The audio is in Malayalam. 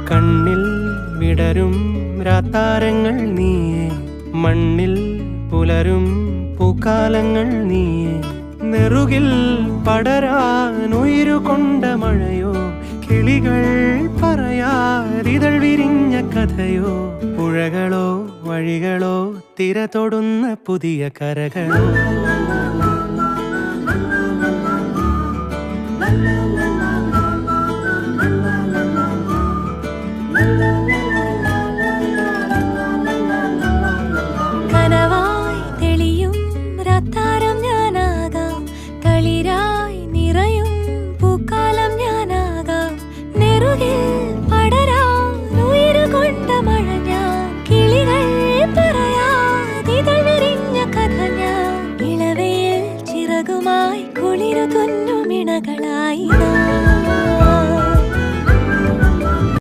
കണ്ണിൽ വിടരും രാത്താരങ്ങൾ നീയേ, മണ്ണിൽ പുലരും പൂക്കാലങ്ങൾ നീയേ. നെറുകിൽ പടരാൻ ഉയരുകൊണ്ട മഴയോ, കിളികൾ പറയാതിതൾ വിരിഞ്ഞ കഥയോ. പുഴകളോ വഴികളോ തിര തൊടുന്ന പുതിയ കരകളോ.